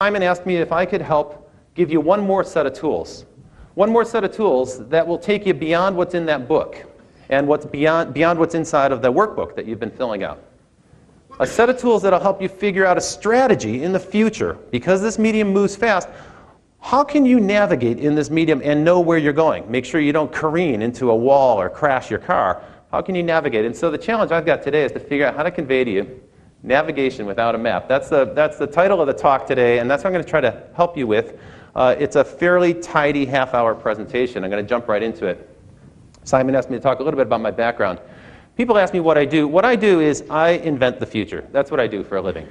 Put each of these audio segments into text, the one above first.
Simon asked me if I could help give you one more set of tools. One more set of tools that will take you beyond what's in that book and what's beyond what's inside of the workbook that you've been filling out. A set of tools that will help you figure out a strategy in the future. Because this medium moves fast, how can you navigate in this medium and know where you're going? Make sure you don't careen into a wall or crash your car. How can you navigate? And so the challenge I've got today is to figure out how to convey to you navigation without a map. That's the title of the talk today, and that's what I'm going to try to help you with. It's a fairly tidy half-hour presentation. I'm going to jump right into it. Simon asked me to talk a little bit about my background. People ask me what I do. What I do is I invent the future. That's what I do for a living.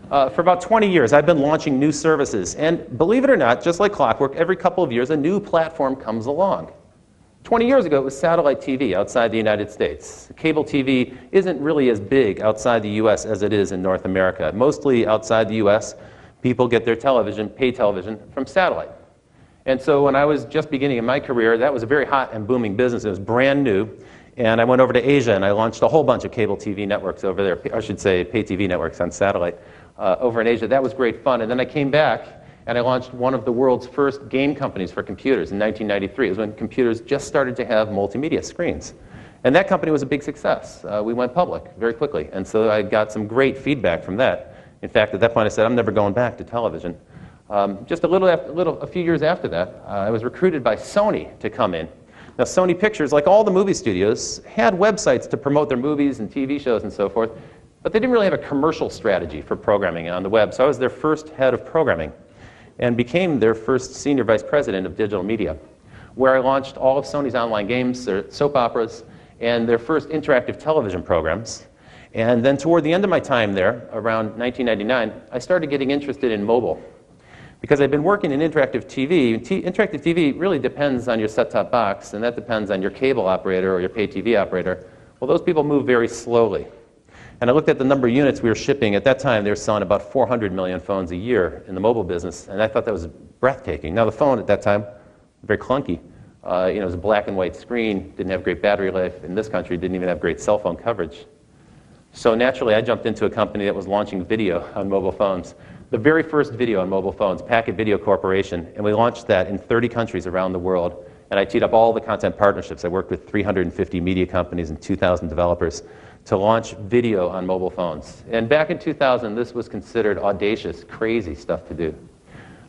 For about 20 years, I've been launching new services. And believe it or not, just like clockwork, every couple of years, a new platform comes along. 20 years ago, it was satellite TV outside the United States. Cable TV isn't really as big outside the U.S. as it is in North America. Mostly outside the U.S., people get their television, pay television, from satellite. And so when I was just beginning in my career, that was a very hot and booming business. It was brand new. And I went over to Asia, and I launched a whole bunch of cable TV networks over there. I should say pay TV networks on satellite over in Asia. That was great fun. And then I came back, and I launched one of the world's first game companies for computers in 1993. It was when computers just started to have multimedia screens. And that company was a big success. We went public very quickly. And so I got some great feedback from that. In fact, at that point I said, I'm never going back to television. Just a few years after that, I was recruited by Sony to come in. Now, Sony Pictures, like all the movie studios, had websites to promote their movies and TV shows and so forth, but they didn't really have a commercial strategy for programming on the web. So I was their first head of programming and became their first senior vice president of digital media, where I launched all of Sony's online games, their soap operas, and their first interactive television programs. And then toward the end of my time there, around 1999, I started getting interested in mobile. Because I've been working in interactive TV. Interactive TV really depends on your set-top box, and that depends on your cable operator or your pay TV operator. Well, those people move very slowly. And I looked at the number of units we were shipping. At that time, they were selling about 400 million phones a year in the mobile business, and I thought that was breathtaking. Now, the phone at that time, very clunky. It was a black and white screen, didn't have great battery life. In this country, didn't even have great cell phone coverage. So naturally, I jumped into a company that was launching video on mobile phones. The very first video on mobile phones, Packet Video Corporation, and we launched that in 30 countries around the world. And I teed up all the content partnerships. I worked with 350 media companies and 2,000 developers to launch video on mobile phones. And back in 2000, this was considered audacious, crazy stuff to do.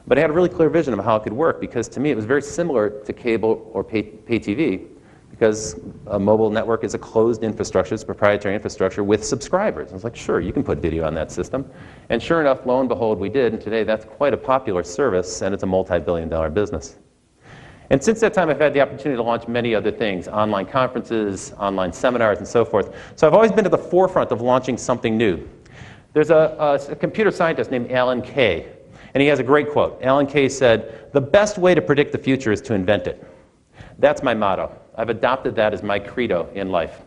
But I had a really clear vision of how it could work, because to me it was very similar to cable or pay TV, because a mobile network is a closed infrastructure, it's a proprietary infrastructure with subscribers. I was like, sure, you can put video on that system. And sure enough, lo and behold, we did. And today that's quite a popular service, and it's a multi-billion-dollar business. And since that time, I've had the opportunity to launch many other things, online conferences, online seminars, and so forth. So I've always been at the forefront of launching something new. There's a computer scientist named Alan Kay, and he has a great quote. Alan Kay said, "The best way to predict the future is to invent it." That's my motto. I've adopted that as my credo in life.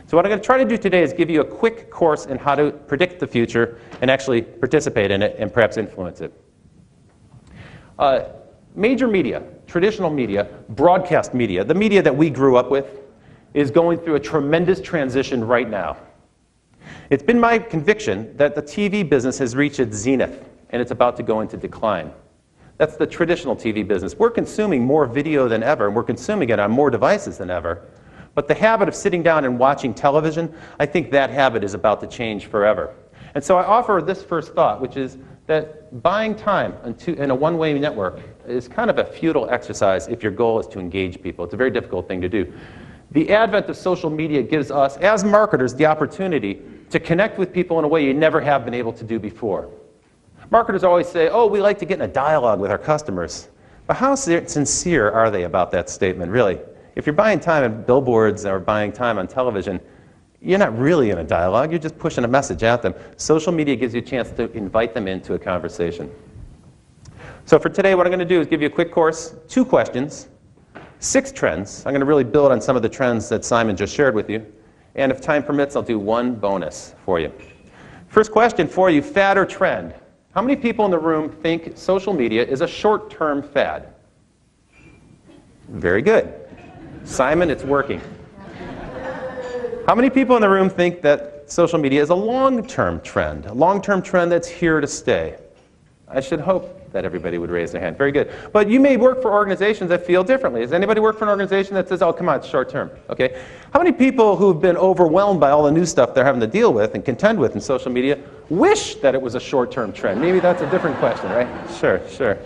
So what I'm going to try to do today is give you a quick course in how to predict the future and actually participate in it and perhaps influence it. Major media, traditional media, broadcast media, the media that we grew up with, is going through a tremendous transition right now. It's been my conviction that the TV business has reached its zenith, and it's about to go into decline. That's the traditional TV business. We're consuming more video than ever, and we're consuming it on more devices than ever. But the habit of sitting down and watching television, I think that habit is about to change forever. And so I offer this first thought, which is that buying time in a one-way network is kind of a futile exercise if your goal is to engage people. It's a very difficult thing to do. The advent of social media gives us, as marketers, the opportunity to connect with people in a way you never have been able to do before. Marketers always say, oh, we like to get in a dialogue with our customers. But how sincere are they about that statement, really? If you're buying time on billboards or buying time on television, you're not really in a dialogue, you're just pushing a message at them. Social media gives you a chance to invite them into a conversation. So for today, what I'm going to do is give you a quick course, 2 questions, 6 trends. I'm going to really build on some of the trends that Simon just shared with you. And if time permits, I'll do 1 bonus for you. First question for you, fad or trend? How many people in the room think social media is a short-term fad? Very good. Simon, it's working. How many people in the room think that social media is a long-term trend that's here to stay? I should hope that everybody would raise their hand. Very good. But you may work for organizations that feel differently. Does anybody work for an organization that says, oh, come on, it's short term? Okay. How many people who've been overwhelmed by all the new stuff they're having to deal with and contend with in social media wish that it was a short-term trend? Maybe that's a different question, right? Sure.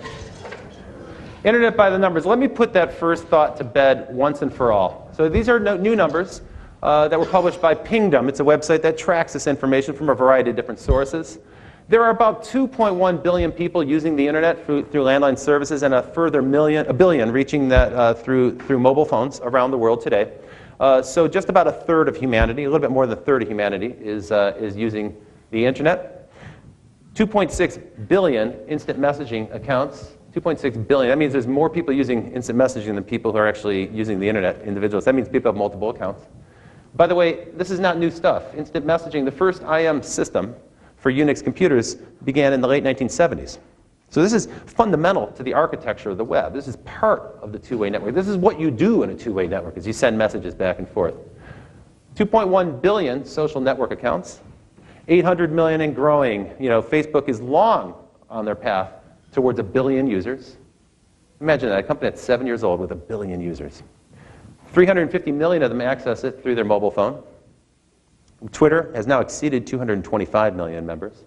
Internet by the numbers. Let me put that first thought to bed once and for all. So these are new numbers that were published by Pingdom. It's a website that tracks this information from a variety of different sources. There are about 2.1 billion people using the internet through landline services, and a further a billion reaching that through mobile phones around the world today. So just about a third of humanity, a little bit more than a third of humanity, is using the internet. 2.6 billion instant messaging accounts. 2.6 billion. That means there's more people using instant messaging than people who are actually using the internet, individuals. That means people have multiple accounts. By the way, this is not new stuff. Instant messaging, the first IM system for Unix computers began in the late 1970s. So this is fundamental to the architecture of the web. This is part of the two-way network. This is what you do in a two-way network, is you send messages back and forth. 2.1 billion social network accounts, 800 million and growing. You know, Facebook is long on their path towards 1 billion users. Imagine that, a company that's 7 years old with 1 billion users. 350 million of them access it through their mobile phone. Twitter has now exceeded 225 million members.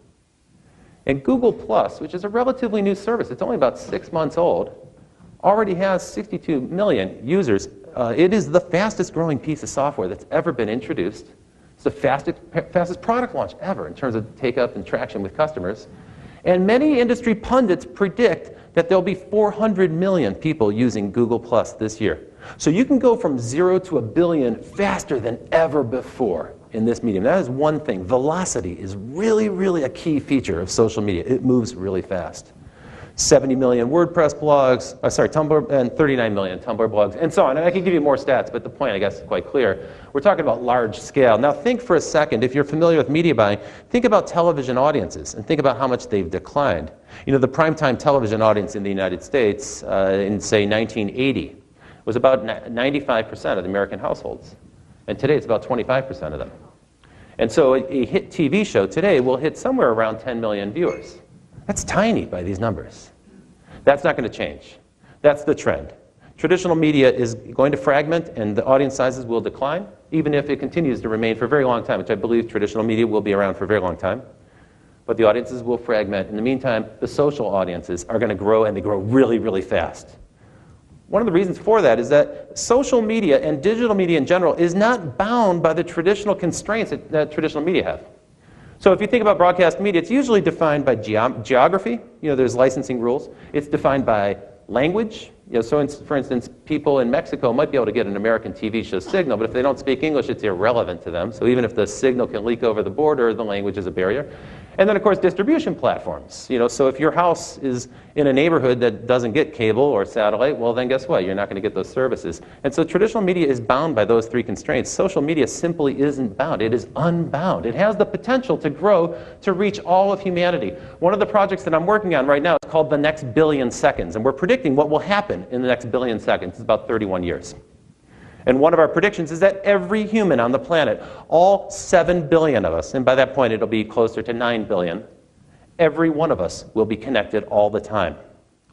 And Google+, which is a relatively new service, it's only about 6 months old, already has 62 million users. It is the fastest growing piece of software that's ever been introduced. It's the fastest product launch ever in terms of take-up and traction with customers. And many industry pundits predict that there'll be 400 million people using Google+ this year. So you can go from 0 to 1 billion faster than ever before in this medium. That is one thing. Velocity is really, really a key feature of social media. It moves really fast. 70 million WordPress blogs, Tumblr, and 39 million Tumblr blogs, and so on. And I could give you more stats, but the point, I guess, is quite clear. We're talking about large scale. Now think for a second, if you're familiar with media buying, think about television audiences and think about how much they've declined. You know, the primetime television audience in the United States in, say, 1980 was about 95% of the American households. And today it's about 25% of them. And so a hit TV show today will hit somewhere around 10 million viewers. That's tiny by these numbers. That's not going to change. That's the trend. Traditional media is going to fragment and the audience sizes will decline, even if it continues to remain for a very long time, which I believe traditional media will be around for a very long time. But the audiences will fragment. In the meantime, the social audiences are going to grow, and they grow really, really fast. One of the reasons for that is that social media and digital media in general is not bound by the traditional constraints that traditional media have. So if you think about broadcast media, it's usually defined by geography. You know, there's licensing rules. It's defined by language. You know, so for instance, people in Mexico might be able to get an American TV show signal, but if they don't speak English, it's irrelevant to them. So even if the signal can leak over the border, the language is a barrier. And then, of course, distribution platforms. You know, so if your house is in a neighborhood that doesn't get cable or satellite, well, then guess what? You're not going to get those services. And so traditional media is bound by those three constraints. Social media simply isn't bound. It is unbound. It has the potential to grow to reach all of humanity. One of the projects that I'm working on right now is called The Next Billion Seconds, and we're predicting what will happen in the next billion seconds. It's about 31 years. And one of our predictions is that every human on the planet, all 7 billion of us, and by that point it'll be closer to 9 billion, every one of us will be connected all the time.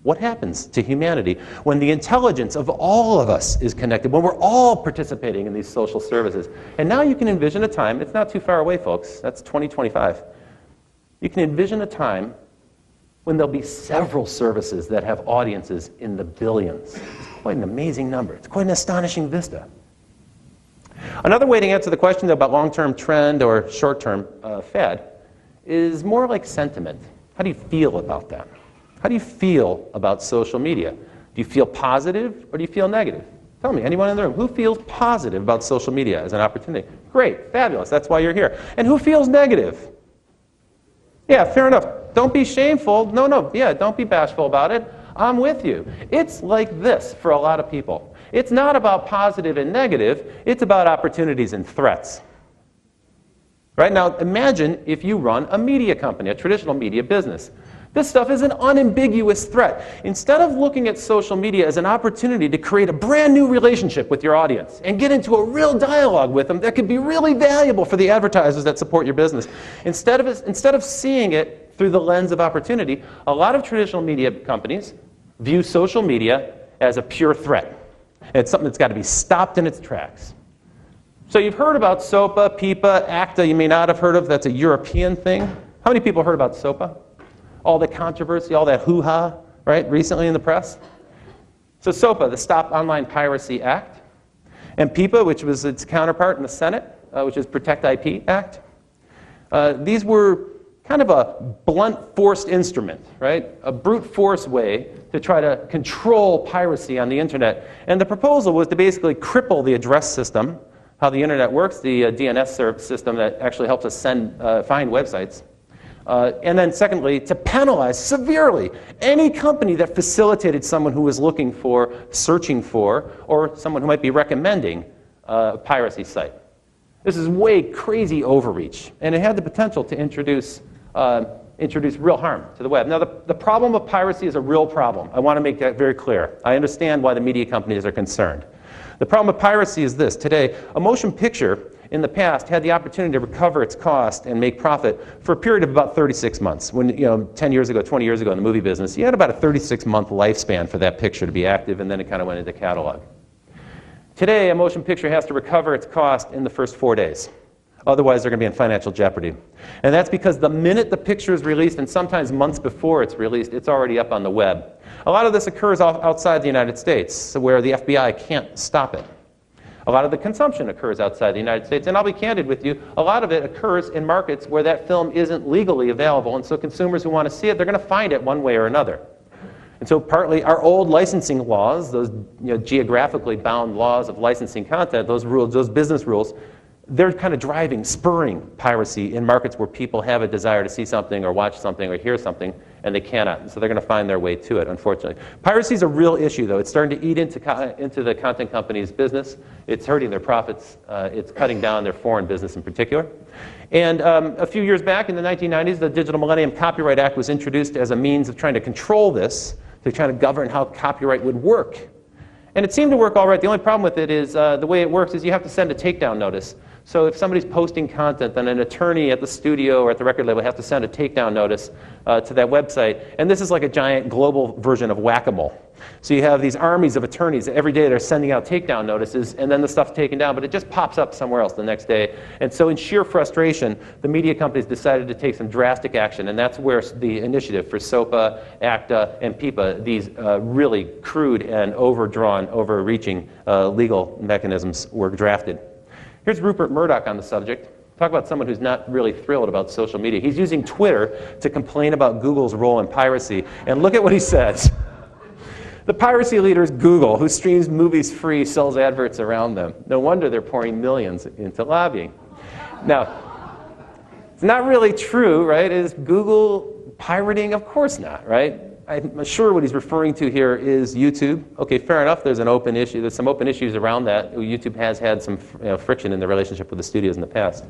What happens to humanity when the intelligence of all of us is connected, when we're all participating in these social services? And now you can envision a time, it's not too far away, folks, that's 2025. You can envision a time when there'll be several services that have audiences in the billions. It's quite an amazing number. It's quite an astonishing vista. Another way to answer the question about long-term trend or short-term fad is more like sentiment. How do you feel about that? How do you feel about social media? Do you feel positive or do you feel negative? Tell me, anyone in the room, who feels positive about social media as an opportunity? Great, fabulous, that's why you're here. And who feels negative? Yeah, fair enough. Don't be shameful. No, yeah, don't be bashful about it. I'm with you. It's like this for a lot of people. It's not about positive and negative. It's about opportunities and threats. Right now, imagine if you run a media company, a traditional media business. This stuff is an unambiguous threat. Instead of looking at social media as an opportunity to create a brand new relationship with your audience and get into a real dialogue with them that could be really valuable for the advertisers that support your business, instead of seeing it through the lens of opportunity, a lot of traditional media companies view social media as a pure threat. It's something that's got to be stopped in its tracks. So you've heard about SOPA, PIPA, ACTA, you may not have heard of. That's a European thing. How many people heard about SOPA? All the controversy, all that hoo-ha, right, recently in the press? So SOPA, the Stop Online Piracy Act, and PIPA, which was its counterpart in the Senate, which is Protect IP Act. These were kind of a blunt force instrument, right? A brute force way to try to control piracy on the internet. And the proposal was to basically cripple the address system, how the internet works, the DNS system that actually helps us find websites. And then secondly, to penalize severely any company that facilitated someone who was looking for, searching for, or someone who might be recommending a piracy site. This is way crazy overreach, and it had the potential to introduce real harm to the web. Now, the problem of piracy is a real problem. I want to make that very clear. I understand why the media companies are concerned. The problem of piracy is this. Today, a motion picture in the past had the opportunity to recover its cost and make profit for a period of about 36 months. When, 10 years ago, 20 years ago in the movie business, you had about a 36-month lifespan for that picture to be active, and then it kind of went into catalog. Today, a motion picture has to recover its cost in the first 4 days. Otherwise, they're going to be in financial jeopardy. And that's because the minute the picture is released, and sometimes months before it's released, it's already up on the web. A lot of this occurs outside the United States, where the FBI can't stop it. A lot of the consumption occurs outside the United States. And I'll be candid with you, a lot of it occurs in markets where that film isn't legally available. And so consumers who want to see it, they're going to find it one way or another. And so partly our old licensing laws, those geographically bound laws of licensing content, those rules, those business rules, they're kind of driving, spurring piracy in markets where people have a desire to see something or watch something or hear something, and they cannot. And so they're going to find their way to it, unfortunately. Piracy is a real issue, though. It's starting to eat into the content companies' business. It's hurting their profits. It's cutting down their foreign business in particular. And a few years back in the 1990s, the Digital Millennium Copyright Act was introduced as a means of trying to control this, to try to govern how copyright would work. And it seemed to work all right. The only problem with it is the way it works is you have to send a takedown notice. So if somebody's posting content, then an attorney at the studio or at the record label has to send a takedown notice to that website. And this is like a giant global version of whack-a-mole. So you have these armies of attorneys that every day they're sending out takedown notices, and then the stuff's taken down, but it just pops up somewhere else the next day. And so in sheer frustration, the media companies decided to take some drastic action, and that's where the initiative for SOPA, ACTA, and PIPA, these really crude and overdrawn, overreaching legal mechanisms were drafted. Here's Rupert Murdoch on the subject. Talk about someone who's not really thrilled about social media. He's using Twitter to complain about Google's role in piracy. And look at what he says. The piracy leader is Google, who streams movies free, sells adverts around them. No wonder they're pouring millions into lobbying. Now, it's not really true, right? Is Google pirating? Of course not, right? I'm sure what he's referring to here is YouTube. Okay, fair enough. There's an open issue. There's some open issues around that. YouTube has had some friction in the relationship with the studios in the past.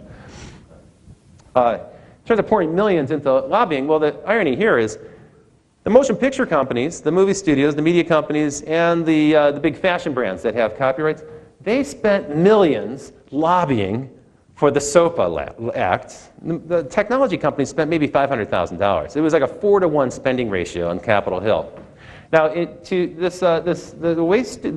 In terms of pouring millions into lobbying, well, the irony here is the motion picture companies, the movie studios, the media companies, and the big fashion brands that have copyrights, they spent millions lobbying for the SOPA Act. The technology companies spent maybe $500,000. It was like a 4-to-1 spending ratio on Capitol Hill. Now, the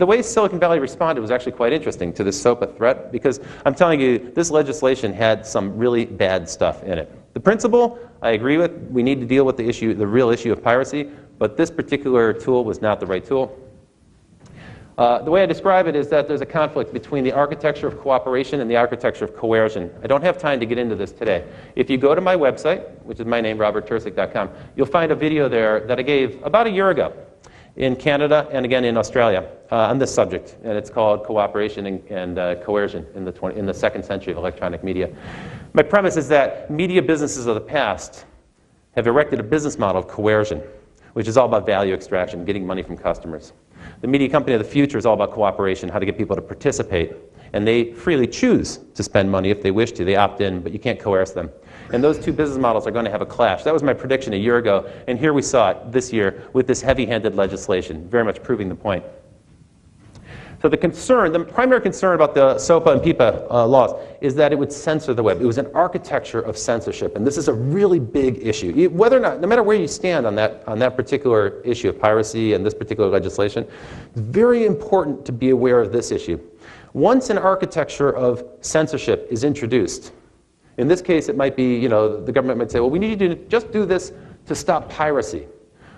way Silicon Valley responded was actually quite interesting to this SOPA threat, because I'm telling you, this legislation had some really bad stuff in it. The principle, I agree with. We need to deal with the real issue of piracy, but this particular tool was not the right tool. The way I describe it is that there's a conflict between the architecture of cooperation and the architecture of coercion. I don't have time to get into this today. If you go to my website, which is my name, roberttercek.com, you'll find a video there that I gave about a year ago in Canada and again in Australia on this subject. And it's called Cooperation and Coercion in the second century of electronic media. My premise is that media businesses of the past have erected a business model of coercion, which is all about value extraction, getting money from customers. The media company of the future is all about cooperation, how to get people to participate. And they freely choose to spend money if they wish to. They opt in, but you can't coerce them. And those two business models are going to have a clash. That was my prediction a year ago, and here we saw it this year with this heavy-handed legislation, very much proving the point. So the primary concern about the SOPA and PIPA laws is that it would censor the web. It was an architecture of censorship, and this is a really big issue. Whether or not, no matter where you stand on that particular issue of piracy and this particular legislation, it's very important to be aware of this issue. Once an architecture of censorship is introduced, in this case it might be, the government might say, well, we need you to just do this to stop piracy.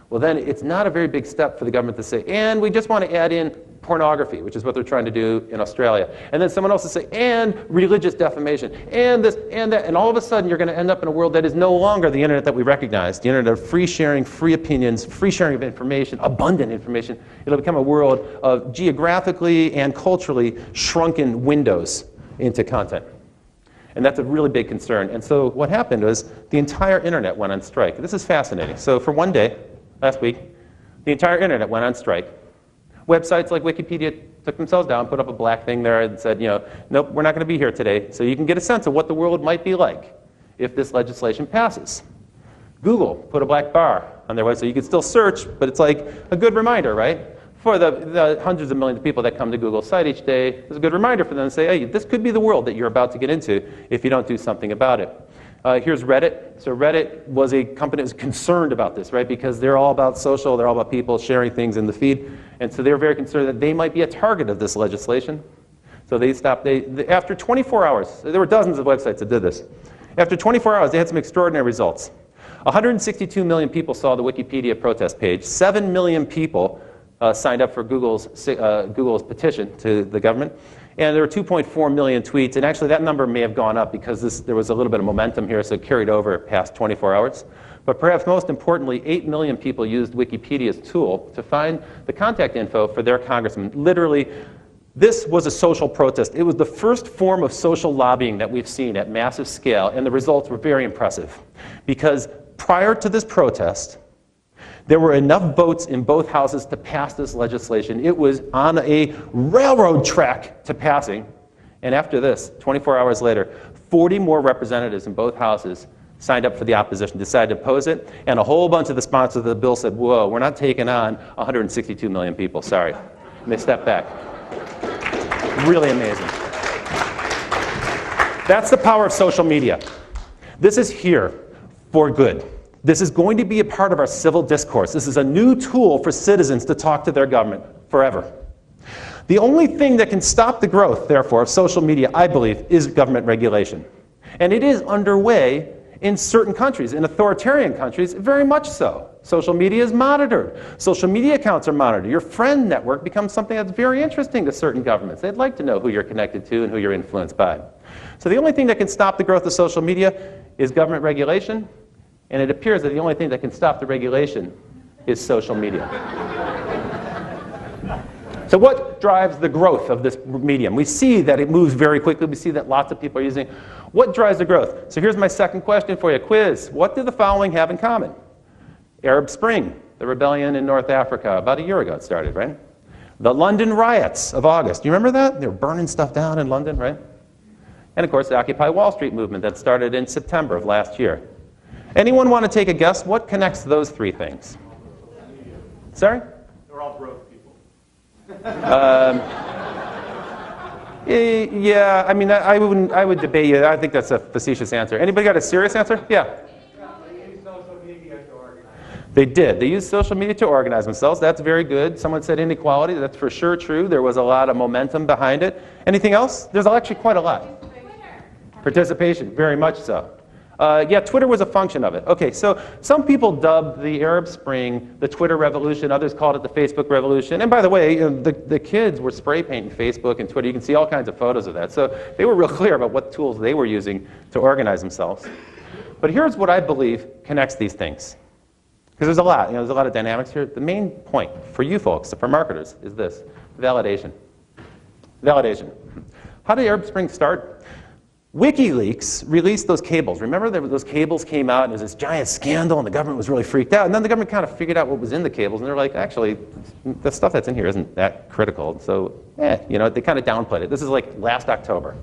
Well, then it's not a very big step for the government to say, and we just want to add in pornography, which is what they're trying to do in Australia. And then someone else will say, and religious defamation, and this, and that. And all of a sudden, you're going to end up in a world that is no longer the internet that we recognize, the internet of free sharing, free opinions, free sharing of information, abundant information. It'll become a world of geographically and culturally shrunken windows into content. And that's a really big concern. And so what happened was the entire internet went on strike. This is fascinating. So for one day, last week, the entire internet went on strike. Websites like Wikipedia took themselves down, put up a black thing there and said, nope, we're not going to be here today. So you can get a sense of what the world might be like if this legislation passes. Google put a black bar on their website. You can still search, but it's like a good reminder, right? For the hundreds of millions of people that come to Google's site each day, it's a good reminder for them to say, hey, this could be the world that you're about to get into if you don't do something about it. Here's Reddit. So Reddit was a company that was concerned about this, right? Because they're all about social, they're all about people sharing things in the feed. And so they're very concerned that they might be a target of this legislation. So they stopped. After 24 hours, there were dozens of websites that did this. After 24 hours, they had some extraordinary results. 162 million people saw the Wikipedia protest page. 7 million people signed up for Google's petition to the government. And there were 2.4 million tweets, and actually that number may have gone up because there was a little bit of momentum here, so it carried over past 24 hours. But perhaps most importantly, 8 million people used Wikipedia's tool to find the contact info for their congressman. Literally, this was a social protest. It was the first form of social lobbying that we've seen at massive scale, and the results were very impressive. Because prior to this protest, there were enough votes in both houses to pass this legislation. It was on a railroad track to passing. And after this, 24 hours later, 40 more representatives in both houses signed up for the opposition, decided to oppose it, and a whole bunch of the sponsors of the bill said, whoa, we're not taking on 162 million people, sorry. And they stepped back. Really amazing. That's the power of social media. This is here for good. This is going to be a part of our civil discourse. This is a new tool for citizens to talk to their government forever. The only thing that can stop the growth, therefore, of social media, I believe, is government regulation. And it is underway in certain countries. In authoritarian countries, very much so. Social media is monitored. Social media accounts are monitored. Your friend network becomes something that's very interesting to certain governments. They'd like to know who you're connected to and who you're influenced by. So the only thing that can stop the growth of social media is government regulation. And it appears that the only thing that can stop the regulation is social media. So what drives the growth of this medium? We see that it moves very quickly. We see that lots of people are using it. What drives the growth? So here's my second question for you. Quiz. What do the following have in common? Arab Spring, the rebellion in North Africa. About a year ago it started, right? The London riots of August. Do you remember that? They were burning stuff down in London, right? And of course the Occupy Wall Street movement that started in September of last year. Anyone want to take a guess? What connects those three things? Sorry? They're all broke people. Yeah, I mean, I would debate you. I think that's a facetious answer. Anybody got a serious answer? Yeah. They use social media to organize. They did. They used social media to organize themselves. That's very good. Someone said inequality. That's for sure true. There was a lot of momentum behind it. Anything else? There's actually quite a lot. Participation, very much so. Yeah, Twitter was a function of it. Okay, so some people dubbed the Arab Spring the Twitter revolution. Others called it the Facebook revolution. And by the way, the kids were spray painting Facebook and Twitter. You can see all kinds of photos of that. So they were real clear about what tools they were using to organize themselves. But here's what I believe connects these things. Because there's a lot. There's a lot of dynamics here. The main point for you folks, for marketers, is this: validation. Validation. How did Arab Spring start? WikiLeaks released those cables. Remember those cables came out and there was this giant scandal and the government was really freaked out. And then the government kind of figured out what was in the cables and they're like, actually, the stuff that's in here isn't that critical. So, they kind of downplayed it. This is like last October.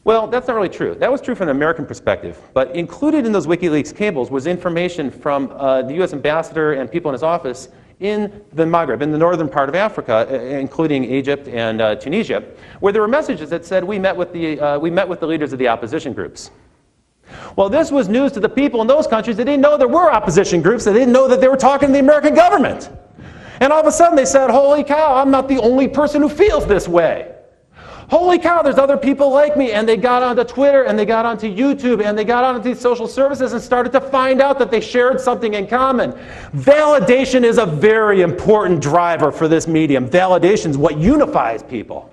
Well, that's not really true. That was true from an American perspective. But included in those WikiLeaks cables was information from the US ambassador and people in his office in the Maghreb, in the northern part of Africa, including Egypt and Tunisia, where there were messages that said, we met with the leaders of the opposition groups. Well, this was news to the people in those countries. They didn't know there were opposition groups. They didn't know that they were talking to the American government. And all of a sudden they said, holy cow, I'm not the only person who feels this way. Holy cow, there's other people like me. And they got onto Twitter, and they got onto YouTube, and they got onto these social services and started to find out that they shared something in common. Validation is a very important driver for this medium. Validation is what unifies people.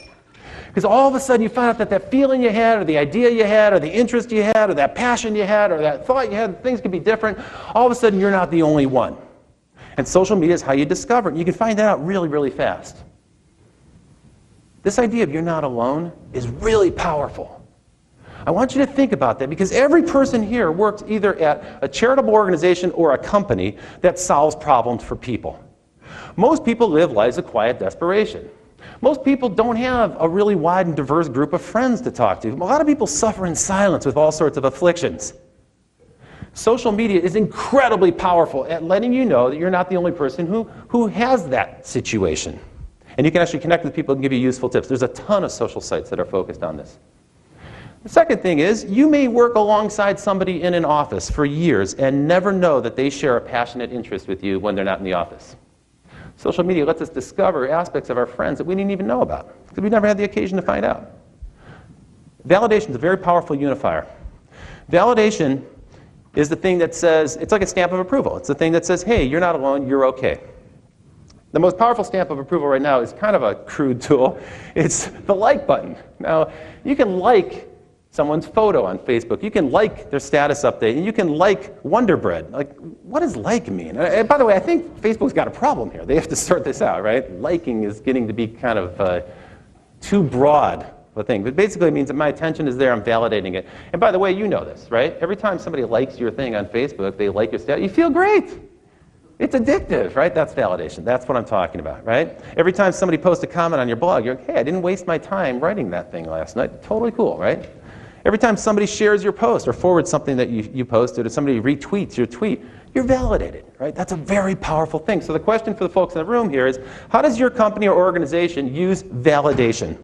Because all of a sudden you find out that that feeling you had, or the idea you had, or the interest you had, or that passion you had, or that thought you had, things could be different. All of a sudden you're not the only one. And social media is how you discover it. You can find that out really, really fast. This idea of you're not alone is really powerful. I want you to think about that, because every person here works either at a charitable organization or a company that solves problems for people. Most people live lives of quiet desperation. Most people don't have a really wide and diverse group of friends to talk to. A lot of people suffer in silence with all sorts of afflictions. Social media is incredibly powerful at letting you know that you're not the only person who has that situation. And you can actually connect with people and give you useful tips. There's a ton of social sites that are focused on this. The second thing is, you may work alongside somebody in an office for years and never know that they share a passionate interest with you when they're not in the office. Social media lets us discover aspects of our friends that we didn't even know about, because we never had the occasion to find out. Validation is a very powerful unifier. Validation is the thing that says, it's like a stamp of approval. It's the thing that says, hey, you're not alone, you're okay. The most powerful stamp of approval right now is kind of a crude tool. It's the like button. Now, you can like someone's photo on Facebook. You can like their status update, and you can like Wonder Bread. Like, what does like mean? And by the way, I think Facebook's got a problem here. They have to sort this out, right? Liking is getting to be kind of too broad of a thing. But basically it means that my attention is there, I'm validating it. And by the way, you know this, right? Every time somebody likes your thing on Facebook, they like your status, you feel great. It's addictive, right? That's validation. That's what I'm talking about, right? Every time somebody posts a comment on your blog, you're like, hey, I didn't waste my time writing that thing last night. Totally cool, right? Every time somebody shares your post or forwards something that you posted, or somebody retweets your tweet, you're validated, right? That's a very powerful thing. So the question for the folks in the room here is, how does your company or organization use validation?